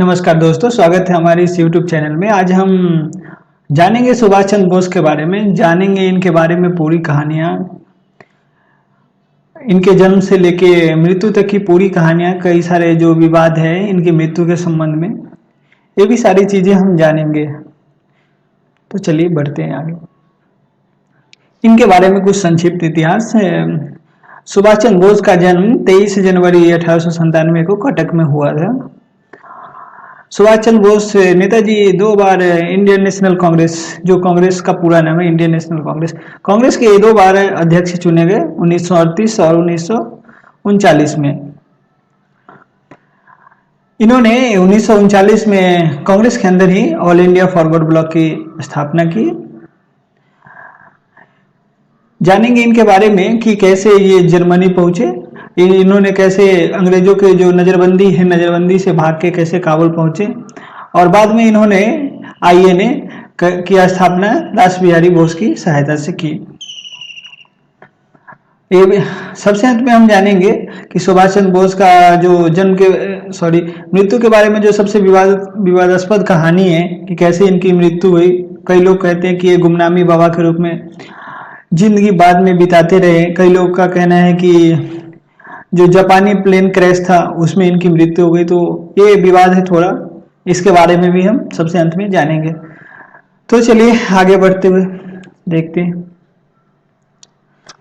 नमस्कार दोस्तों, स्वागत है हमारे इस YouTube चैनल में। आज हम जानेंगे सुभाष चंद्र बोस के बारे में, जानेंगे इनके बारे में पूरी कहानियाँ, इनके जन्म से लेके मृत्यु तक की पूरी कहानियाँ, कई सारे जो विवाद है इनकी मृत्यु के संबंध में, ये भी सारी चीज़ें हम जानेंगे। तो चलिए बढ़ते हैं आगे। इनके बारे में कुछ संक्षिप्त इतिहास है। सुभाष चंद्र बोस का जन्म 23 जनवरी 1897 को कटक में हुआ था। सुभाष चंद्र बोस नेताजी 2 बार इंडियन नेशनल कांग्रेस, जो कांग्रेस का पूरा नाम है इंडियन नेशनल कांग्रेस के 2 बार अध्यक्ष चुने गए, 1938 और 1939 में। इन्होंने 1939 में कांग्रेस के अंदर ही ऑल इंडिया फॉरवर्ड ब्लॉक की स्थापना की। जानेंगे इनके बारे में कि कैसे ये जर्मनी पहुंचे, इन्होंने कैसे अंग्रेजों के जो नज़रबंदी है, नज़रबंदी से भाग के कैसे काबुल पहुंचे, और बाद में इन्होंने आईएनए की स्थापना रास बिहारी बोस की सहायता से की। सबसे अंत में हम जानेंगे कि सुभाष चंद्र बोस का जो मृत्यु के बारे में जो सबसे विवादास्पद कहानी है कि कैसे इनकी मृत्यु हुई। कई लोग कहते हैं कि ये गुमनामी बाबा के रूप में जिंदगी बाद में बिताते रहे। कई लोग का कहना है कि जो जापानी प्लेन क्रैश था उसमें इनकी मृत्यु हो गई। तो ये विवाद है थोड़ा, इसके बारे में भी हम सबसे अंत में जानेंगे। तो चलिए आगे बढ़ते हुए देखते हैं।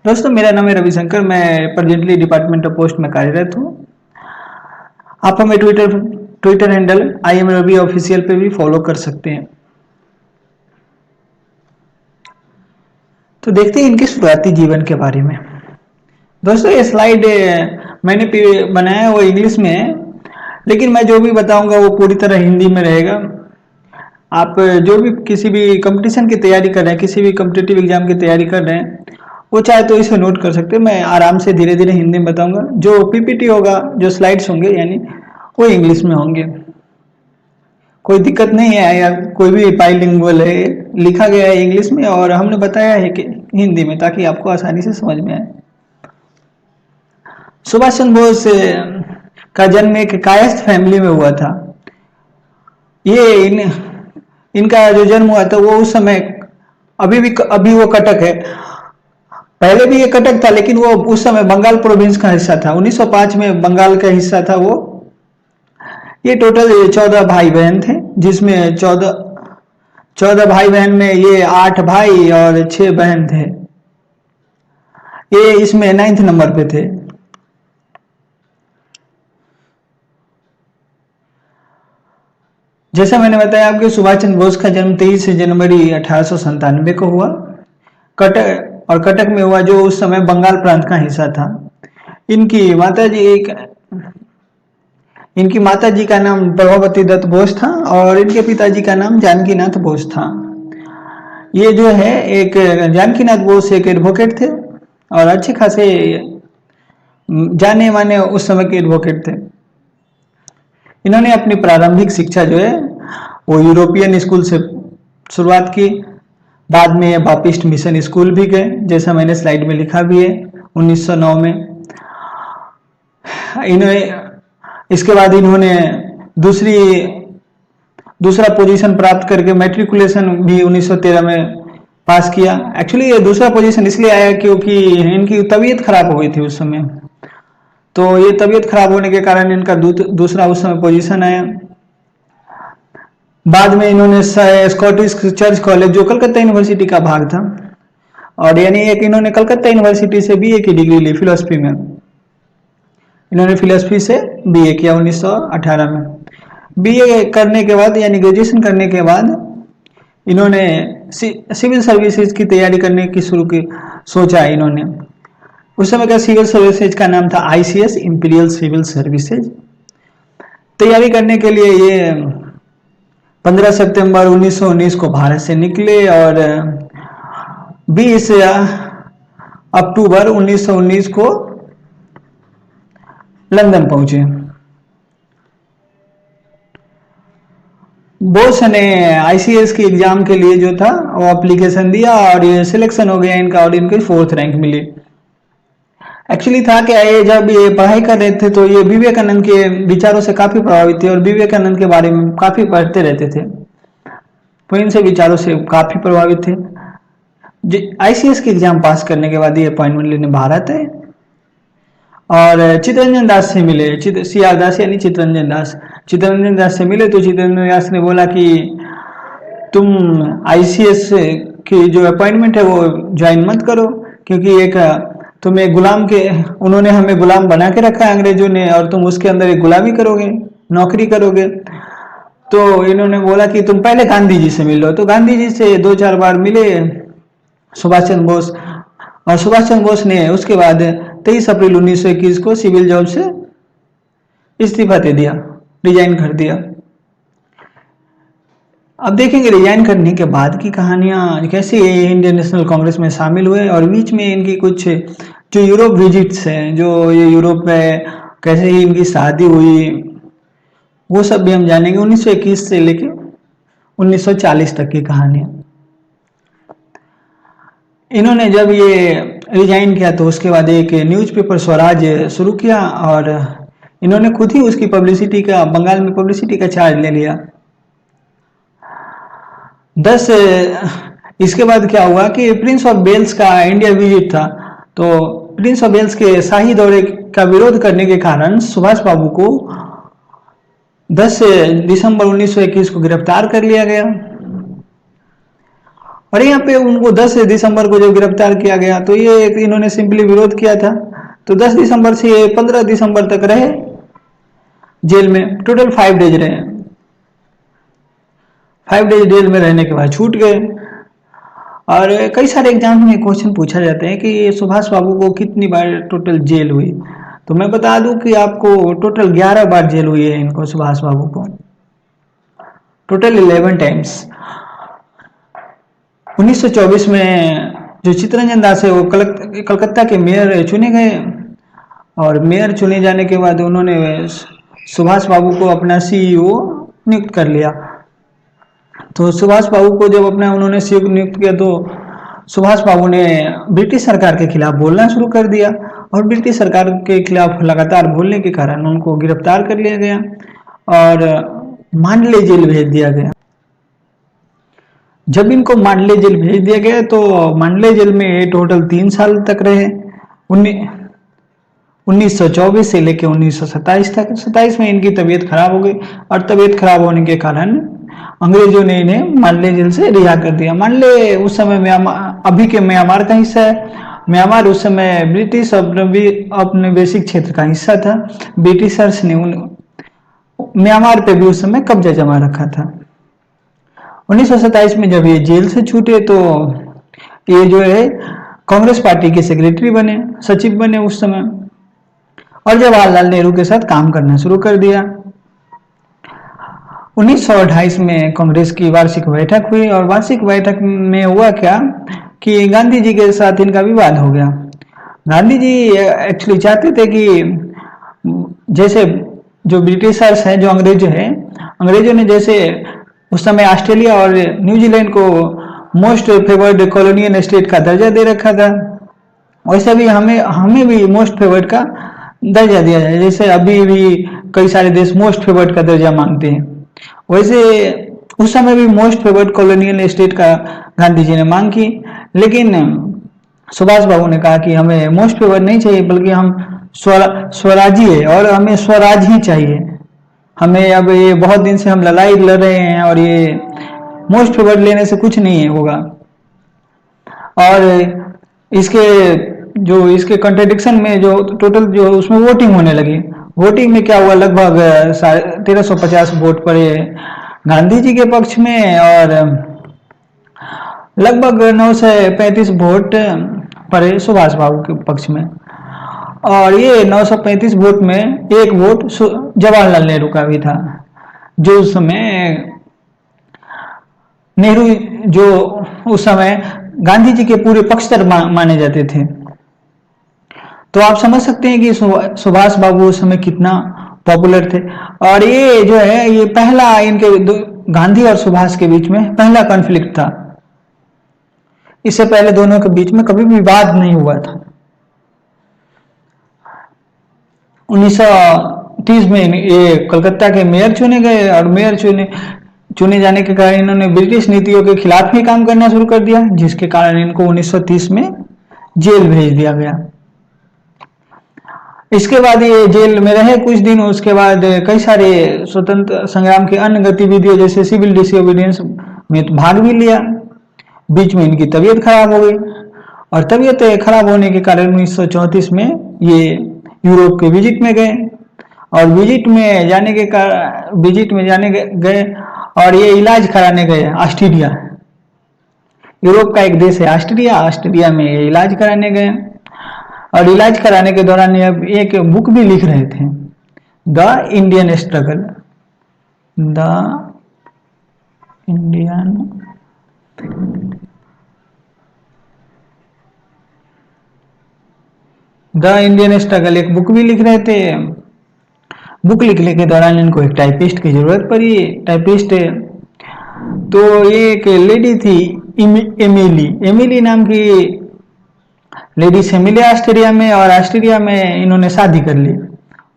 दोस्तों, मेरा नाम है रविशंकर, मैं प्रेजेंटली डिपार्टमेंट ऑफ पोस्ट में कार्यरत हूँ। आप हमें Twitter handle IM Ravi official पे भी फॉलो कर सकते हैं। तो देखते हैं इनके शुरुआती जीवन के बारे में। दोस्तों, ये स्लाइड मैंने बनाया वो इंग्लिश में है, लेकिन मैं जो भी बताऊंगा वो पूरी तरह हिंदी में रहेगा। आप जो भी किसी भी कंपटीशन की तैयारी कर रहे हैं, किसी भी कॉम्पिटिटिव एग्जाम की तैयारी कर रहे हैं, वो चाहे तो इसे नोट कर सकते हैं। मैं आराम से धीरे धीरे हिंदी में बताऊंगा। जो PPT होगा, जो स्लाइड्स होंगे यानी वो इंग्लिश में होंगे। कोई दिक्कत नहीं है, या कोई भी बाइलिंगुअल है, लिखा गया है इंग्लिश में और हमने बताया है कि हिंदी में, ताकि आपको आसानी से समझ में आए। सुभाष चंद्र बोस का जन्म एक कायस्थ फैमिली में हुआ था। ये इनका जो जन्म हुआ था वो उस समय, अभी वो कटक है, पहले भी ये कटक था, लेकिन वो उस समय बंगाल प्रोविंस का हिस्सा था। 1905 में बंगाल का हिस्सा था वो। ये टोटल 14 भाई बहन थे, जिसमें 14 भाई बहन में ये 8 भाई और 6 बहन थे। ये इसमें 9th नंबर पे थे। जैसा मैंने बताया आपके, सुभाष चंद्र बोस का जन्म 23 जनवरी 1897 को हुआ। कटक में हुआ, जो उस समय बंगाल प्रांत का हिस्सा था। इनकी माताजी का नाम प्रभावती दत्त बोस था और इनके पिताजी का नाम जानकीनाथ बोस था। ये जो है एक जानकीनाथ बोस एक एडवोकेट थे और अच्छे खासे जाने माने उस समय के एडवोकेट थे। इन्होंने अपनी प्रारंभिक शिक्षा जो है वो यूरोपियन स्कूल से शुरुआत की। बाद में बापिस्ट मिशन स्कूल भी गए, जैसा मैंने स्लाइड में लिखा भी है, 1909 में। इसके बाद इन्होंने दूसरा पोजीशन प्राप्त करके मैट्रिकुलेशन भी 1913 में पास किया। एक्चुअली ये दूसरा पोजीशन इसलिए आया क्योंकि इनकी तबीयत खराब हो गई थी उस समय। तो ये तबीयत खराब होने के कारण इनका दूसरा उस समय पोजीशन आया। बाद में इन्होंने स्कॉटिश चर्च कॉलेज, जो कलकत्ता यूनिवर्सिटी का भाग था, और यानी एक इन्होंने कलकत्ता यूनिवर्सिटी से BA की डिग्री ली फिलोसफी में। इन्होंने फिलोसफी से BA किया 1918 में। BA करने के बाद यानी ग्रेजुएशन करने के बाद इन्होंने सिविल सर्विसेज की तैयारी करने की सोचा इन्होंने। उस समय का सिविल सर्विसेज का नाम था ICS, इंपीरियल सिविल सर्विसेज। तैयारी करने के लिए ये 15 सितंबर 1919 को भारत से निकले और 20 अक्टूबर 1919 को लंदन पहुंचे। बोस ने ICS की एग्जाम के लिए जो था वो एप्लीकेशन दिया और ये सिलेक्शन हो गया इनका, और इनको 4th रैंक मिली। एक्चुअली था क्या, ये जब ये पढ़ाई कर रहे थे तो ये विवेकानंद के विचारों से काफी प्रभावित थे और विवेकानंद के बारे में काफी पढ़ते रहते थे, तो इनसे विचारों से काफी प्रभावित थे। आईसीएस के एग्जाम पास करने के बाद ये अपॉइंटमेंट लेने भारत है और चित्तरंजन दास से मिले, सीआर दास यानी चित्तरंजन दास, चित्तरंजन दास से मिले तो चित्तरंजन दास ने बोला कि तुम आईसीएस की जो अपॉइंटमेंट है वो ज्वाइन मत करो, क्योंकि एक तुम्हें गुलाम के, उन्होंने हमें गुलाम बना के रखा है अंग्रेजों ने, और तुम उसके अंदर एक गुलामी करोगे, नौकरी करोगे। तो इन्होंने बोला कि तुम पहले गांधी जी से मिलो, तो गांधी जी से 2-4 बार मिले सुभाष चंद्र बोस, और सुभाष चंद्र बोस ने उसके बाद 23 अप्रैल 1921 को सिविल जॉब से इस्तीफा दे दिया, रिजाइन कर दिया। अब देखेंगे रिजाइन करने के बाद की कहानियां, कैसे ये इंडियन नेशनल कांग्रेस में शामिल हुए और बीच में इनकी कुछ जो यूरोप विजिट्स हैं, जो ये यूरोप में कैसे ही इनकी शादी हुई, वो सब भी हम जानेंगे। 1921 से लेके 1940 तक की कहानियां। इन्होंने जब ये रिजाइन किया तो उसके बाद एक न्यूज़पेपर स्वराज शुरू किया और इन्होंने खुद ही उसकी पब्लिसिटी का, बंगाल में पब्लिसिटी का चार्ज ले लिया। इसके बाद क्या हुआ कि प्रिंस ऑफ वेल्स का इंडिया विजिट था, तो प्रिंस ऑफ वेल्स के शाही दौरे का विरोध करने के कारण सुभाष बाबू को 10 दिसंबर 1921 को गिरफ्तार कर लिया गया। और यहाँ पे उनको 10 दिसंबर को जब गिरफ्तार किया गया तो ये इन्होंने सिंपली विरोध किया था, तो 10 दिसंबर से 15 दिसंबर तक रहे जेल में, टोटल 5 डेज रहे। 5 डेज जेल में रहने के बाद छूट गए। और कई सारे एग्जाम में क्वेश्चन पूछा जाते हैं कि सुभाष बाबू को कितनी बार टोटल जेल हुई, तो मैं बता दूं कि आपको टोटल 11 बार जेल हुई है इनको, सुभाष बाबू को टोटल 11 टाइम्स। 1924 में जो चित्तरंजन दास है वो कलकत्ता के मेयर चुने गए, और मेयर चुने जाने के बाद उन्होंने सुभाष बाबू को अपना सीईओ नियुक्त कर लिया। तो सुभाष बाबू को जब अपना उन्होंने सीईओ नियुक्त किया तो सुभाष बाबू ने ब्रिटिश सरकार के खिलाफ बोलना शुरू कर दिया, और ब्रिटिश सरकार के खिलाफ लगातार बोलने के कारण उनको गिरफ्तार कर लिया गया और मांडले जेल भेज दिया गया। जब इनको मांडले जेल भेज दिया गया तो मांडले जेल में टोटल 3 साल तक रहे, 1924 से लेकर 1927 तक। 27 में इनकी तबीयत खराब हो गई, और तबीयत खराब होने के कारण अंग्रेजों ने इन्हें मांडले जेल से रिहा कर दिया। मांडले उस समय म्यांमार, अभी के म्यांमार का हिस्सा है। म्यांमार उस समय ब्रिटिश औपनिवेशिक क्षेत्र का हिस्सा था। ब्रिटिशर्स ने म्यांमार पे भी उस समय कब्जा जमा रखा था। 1927 में जब ये जेल से छूटे तो ये जो है कांग्रेस पार्टी के सेक्रेटरी बने, सचिव बने उस समय, और जवाहरलाल नेहरू के साथ काम करना शुरू कर दिया। 1928 में कांग्रेस की वार्षिक बैठक हुई, और वार्षिक बैठक में हुआ क्या कि गांधी जी के साथ इनका विवाद हो गया। गांधी जी एक्चुअली चाहते थे कि जैसे जो ब्रिटिशर्स हैं, जो अंग्रेज हैं, अंग्रेजों ने जैसे उस समय ऑस्ट्रेलिया और न्यूजीलैंड को मोस्ट फेवर्ड कॉलोनियल स्टेट का दर्जा दे रखा था, वैसे भी हमें भी मोस्ट फेवर्ड का दर्जा दिया जाए। जैसे अभी भी कई सारे देश मोस्ट फेवर्ड का दर्जा मांगते हैं, वैसे उस समय भी मोस्ट फेवर्ड कॉलोनियल स्टेट का गांधी जी ने मांग की। लेकिन सुभाष बाबू ने कहा कि हमें मोस्ट फेवर्ड नहीं चाहिए, बल्कि हम स्वराजी है और हमें स्वराज ही चाहिए। हमें अब ये बहुत दिन से हम लड़ाई लड़ रहे हैं और ये मोस्ट फेवर्ड लेने से कुछ नहीं होगा। और इसके कंट्रडिक्शन में जो टोटल जो उसमें वोटिंग होने लगी, वोटिंग में क्या हुआ, लगभग 1350 वोट पड़े गांधी जी के पक्ष में और लगभग 935 वोट पड़े सुभाष बाबू के पक्ष में। और ये 935 वोट में एक वोट जवाहरलाल नेहरू का भी था, जो उस समय नेहरू जो उस समय गांधी जी के पूरे पक्षधर माने जाते थे। तो आप समझ सकते हैं कि सुभाष बाबू उस समय कितना पॉपुलर थे। और ये जो है ये पहला इनके गांधी और सुभाष के बीच में पहला कॉन्फ्लिक्ट था। इससे पहले दोनों के बीच में कभी विवाद नहीं हुआ था। 1930 में ये कलकत्ता के मेयर चुने गए, और मेयर चुने जाने के कारण इन्होंने ब्रिटिश नीतियों के खिलाफ ही काम करना शुरू कर दिया, जिसके कारण इनको 1930 में जेल भेज दिया गया। इसके बाद ये जेल में रहे कुछ दिन, उसके बाद कई सारे स्वतंत्र संग्राम की अन्य गतिविधियों जैसे सिविल डिसोबीडियंस में तो भाग भी लिया। बीच में इनकी तबीयत खराब हो गई, और तबीयत खराब होने के कारण 1934 में ये यूरोप के विजिट में गए, और विजिट में जाने गए और ये इलाज कराने गए ऑस्ट्रिया। यूरोप का एक देश है ऑस्ट्रिया में ये इलाज कराने गए, और इलाज कराने के दौरान ये एक बुक भी लिख रहे थे, the Indian struggle, the Indian struggle एक बुक भी लिख रहे थे। बुक लिखने के दौरान इनको एक टाइपिस्ट की जरूरत पड़ी। टाइपिस्ट तो ये एक लेडी थी एमिली नाम की लेडी से मिले ऑस्ट्रिया में, और ऑस्ट्रिया में इन्होंने शादी कर ली,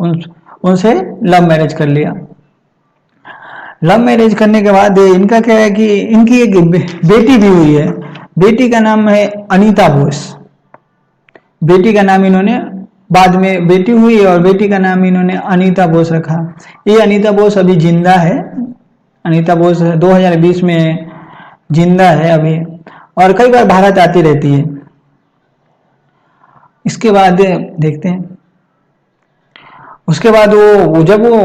उनसे लव मैरिज कर लिया। लव मैरिज करने के बाद इनका क्या है कि इनकी एक बेटी भी हुई है। बेटी का नाम है अनीता बोस। बेटी का नाम इन्होंने बाद में बेटी हुई और बेटी का नाम इन्होंने अनीता बोस रखा। ये अनीता बोस अभी जिंदा है। अनीता बोस 2020 में जिंदा है अभी, और कई बार भारत आती रहती है। इसके बाद देखते हैं, उसके बाद वो जब वो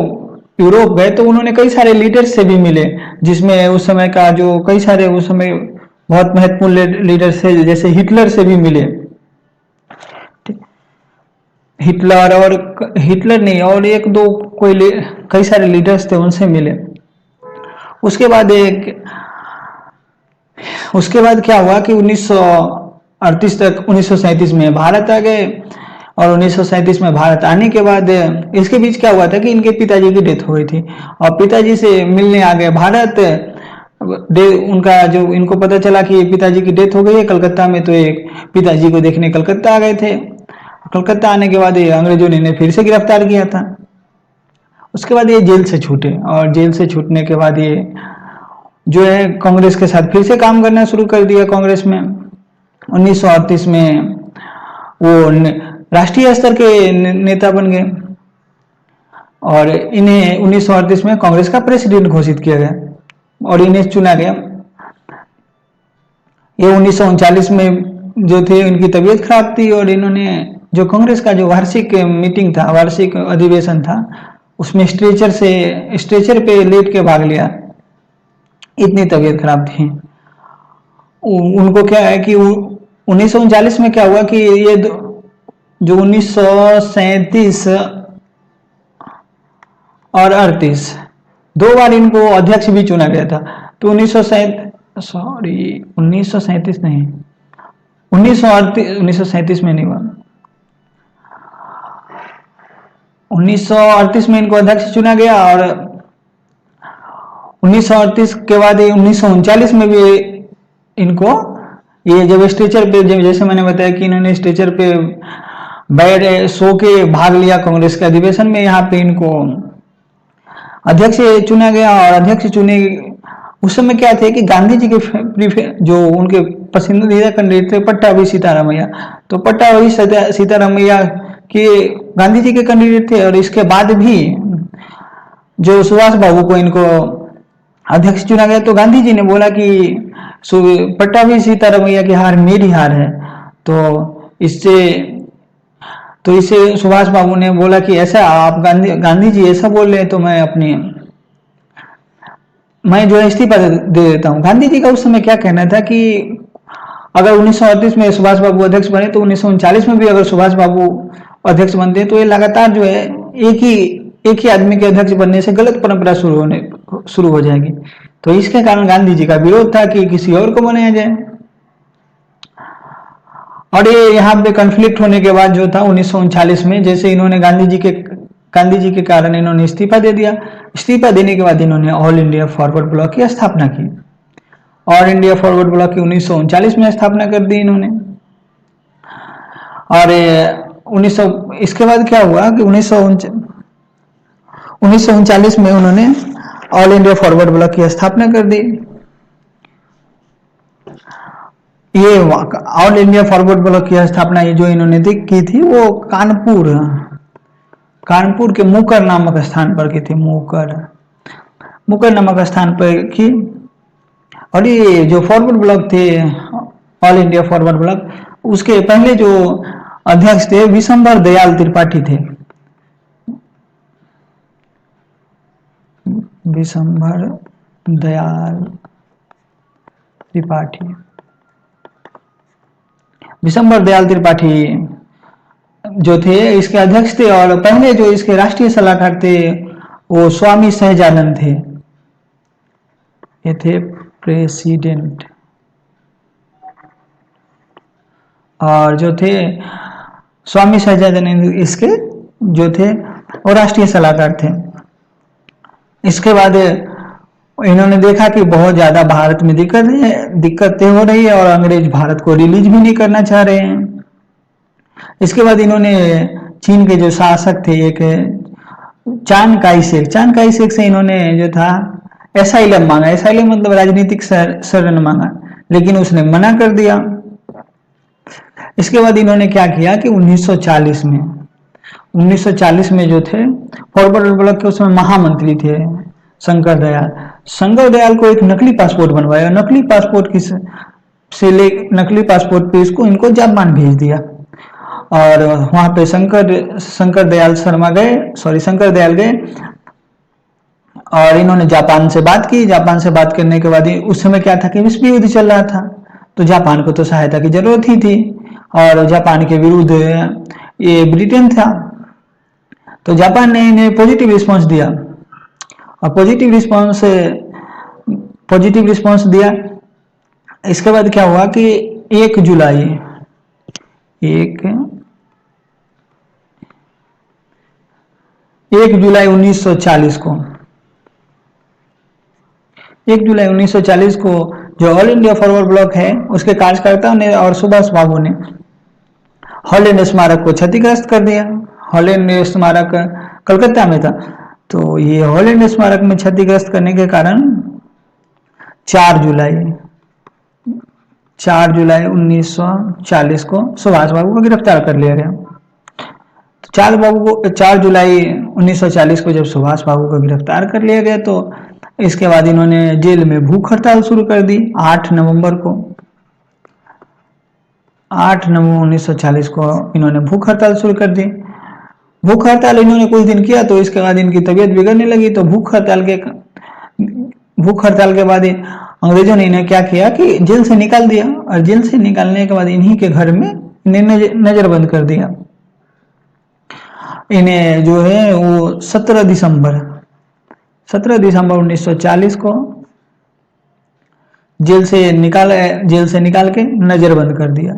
यूरोप गए तो उन्होंने कई सारे लीडर्स से भी मिले, जिसमें उस समय का जो कई सारे उस समय बहुत महत्वपूर्ण लीडर्स थे, जैसे हिटलर से भी मिले। हिटलर नहीं और एक दो कई सारे लीडर्स थे, उनसे मिले। उसके बाद क्या हुआ कि 1938 तक 1937 में भारत आ गए, और 1937 में भारत आने के बाद इसके बीच क्या हुआ था कि इनके पिताजी की डेथ हो गई थी, और पिताजी से मिलने आ गए भारत। उनका जो इनको पता चला कि पिताजी की डेथ हो गई है कलकत्ता में, तो एक पिताजी को देखने कलकत्ता आ गए थे। कलकत्ता आने के बाद ये अंग्रेजों ने इन्हें फिर से गिरफ्तार किया था। उसके बाद ये जेल से छूटे, और जेल से छूटने के बाद ये जो है कांग्रेस के साथ फिर से काम करना शुरू कर दिया। कांग्रेस में 1938 में वो राष्ट्रीय स्तर के नेता बन गए, और इन्हें 1938 में कांग्रेस का प्रेसिडेंट घोषित किया गया और इन्हें चुना गया। ये 1939 में जो थे इनकी तबीयत खराब थी, और इन्होंने जो कांग्रेस का जो वार्षिक मीटिंग था, वार्षिक अधिवेशन था, उसमें स्ट्रेचर पे लेट के भाग लिया, इतनी तबीयत खराब थी उनको। क्या है कि 1939 में क्या हुआ कि ये जो 1937 और 38 दो बार इनको अध्यक्ष भी चुना गया था। तो 1937 नहीं, 1937 में नहीं हुआ, 1938 में इनको अध्यक्ष चुना गया, और 1938 के बाद 1939 में भी इनको ये जब स्ट्रेचर पे, जैसे मैंने बताया कि इन्होंने स्ट्रेचर पे बैठ सो के भाग लिया कांग्रेस के अधिवेशन में, यहाँ पे इनको अध्यक्ष चुना गया। और अध्यक्ष चुने उस समय क्या थे कि गांधी जी के जो उनके पसंदीदा कैंडिडेट थे पट्टाभी सीतारामैया, तो पट्टाभी सीतारामैया के गांधी जी के कैंडिडेट थे। और इसके बाद भी जो सुभाष बाबू को इनको अध्यक्ष चुना गया, तो गांधी जी ने बोला कि पट्टाभी सीतारामैया की हार मेरी हार है, तो इससे सुभाष बाबू ने बोला कि ऐसा आप गांधी जी ऐसा बोल रहे हैं, तो मैं जो है इस्तीफा दे देता हूँ। गांधी जी का उस समय क्या कहना था कि अगर 1938 में सुभाष बाबू अध्यक्ष बने, तो 1939 में भी अगर सुभाष बाबू अध्यक्ष बनते तो ये लगातार जो है एक ही आदमी के अध्यक्ष बनने से गलत परंपरा शुरू हो जाएगी। तो इसके कारण गांधी जी का विरोध था कि किसी और को बनाया जाए। और ये यहाँ पे कॉन्फ्लिक्ट होने के बाद जो था 1939 में, जैसे इन्होंने गांधी जी के कारण इन्होंने इस्तीफा दे दिया। इस्तीफा देने के बाद इन्होंने ऑल इंडिया फॉरवर्ड ब्लॉक की स्थापना की। ऑल इंडिया फॉरवर्ड ब्लॉक की 1939 में स्थापना कर दी इन्होंने। और 1900 इसके बाद क्या हुआ कि 1939 में उन्होंने ऑल इंडिया फॉरवर्ड ब्लॉक की स्थापना कर दी। ये ऑल इंडिया फॉरवर्ड ब्लॉक की स्थापना ये जो इन्होंने की थी वो कानपुर के मुकर नामक स्थान पर की थी। मुकर नामक स्थान पर की। और ये जो फॉरवर्ड ब्लॉक थे, ऑल इंडिया फॉरवर्ड ब्लॉक, उसके पहले जो अध्यक्ष थे विशंबर दयाल त्रिपाठी थे। विशंबर दयाल त्रिपाठी जो थे इसके अध्यक्ष थे। और पहले जो इसके राष्ट्रीय सलाहकार थे वो स्वामी सहजानंद थे। ये थे प्रेसिडेंट। और जो थे स्वामी सहजानंद इसके जो थे वो राष्ट्रीय सलाहकार थे। इसके बाद इन्होंने देखा कि बहुत ज्यादा भारत में दिक्कतें हो रही है और अंग्रेज भारत को रिलीज भी नहीं करना चाह रहे हैं। इसके बाद इन्होंने चीन के जो शासक थे एक चांग काई शेक से इन्होंने जो था एसाइलम मांगा। एसाइलम मतलब राजनीतिक शरण मांगा, लेकिन उसने मना कर दिया। इसके बाद इन्होंने क्या किया कि 1940 में जो थे फॉरवर्ड ब्लॉक के उसमें महामंत्री थे शंकर दयाल को एक नकली पासपोर्ट बनवाया। नकली पासपोर्ट पे इनको जापान भेज दिया। और वहां पे शंकर दयाल गए और इन्होंने जापान से बात की। जापान से बात करने के बाद उस समय क्या था कि विश्व युद्ध चल रहा था, तो जापान को तो सहायता की जरूरत ही थी। और जापान के विरुद्ध ये ब्रिटेन था, तो जापान ने इन्हें पॉजिटिव रिस्पांस दिया। और पॉजिटिव रिस्पांस दिया। इसके बाद क्या हुआ कि 1 जुलाई 1940 को जो ऑल इंडिया फॉरवर्ड ब्लॉक है उसके कार्यकर्ताओं ने और सुभाष बाबू ने हॉलैंड स्मारक को क्षतिग्रस्त कर दिया। हॉलैंड स्मारक कलकत्ता में था, तो ये हॉलैंड स्मारक में क्षतिग्रस्त करने के कारण 4 जुलाई 1940 को सुभाष बाबू को गिरफ्तार कर लिया गया। 4 जुलाई 1940 को जब सुभाष बाबू को गिरफ्तार कर लिया गया, तो इसके बाद इन्होंने जेल में भूख हड़ताल शुरू कर दी। 8 नवंबर 1940 को इन्होंने भूख हड़ताल शुरू कर दी। भूख हड़ताल इन्होंने कुछ दिन किया, तो इसके बाद इनकी तबीयत बिगड़ने लगी। तो भूख हड़ताल के बाद अंग्रेजों ने इन्हें क्या किया कि जेल से निकाल दिया। और जेल से निकालने के बाद इन्हीं के घर में इन्हें नजरबंद कर दिया। इन्हें जो है वो 17 दिसंबर 1940 को जेल से निकाल के नजरबंद कर दिया।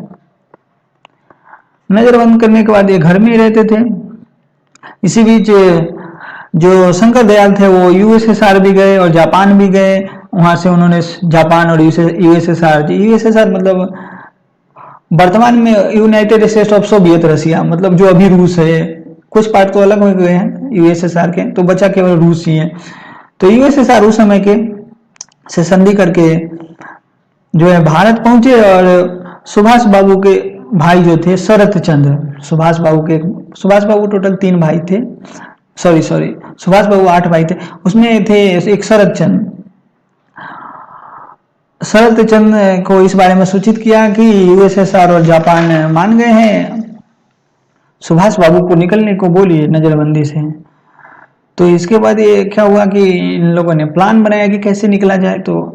नजरबंद करने के बाद ये घर में ही रहते थे। इसी बीच जो शंकर दयाल थे वो यूएसएसआर भी गए और जापान भी गए। वहां से उन्होंने जापान और यूएसएसआर मतलब वर्तमान में United states of Soviet Russia, मतलब जो अभी रूस है। कुछ पार्ट तो अलग हो गए हैं यूएसएसआर के, तो बचा केवल रूस ही है। तो यूएसएसआर उस समय के से संधि करके जो है भारत पहुंचे। और सुभाष बाबू के भाई जो थे शरत चंद्र, सुभाष बाबू टोटल 3 भाई थे। सुभाष बाबू 8 भाई थे, उसमें थे एक शरत चंद को इस बारे में सूचित किया कि यूएसएसआर और जापान मान गए हैं, सुभाष बाबू को निकलने को बोलिए नजरबंदी से। तो इसके बाद ये क्या हुआ कि इन लोगों ने प्लान बनाया कि कैसे निकला जाए। तो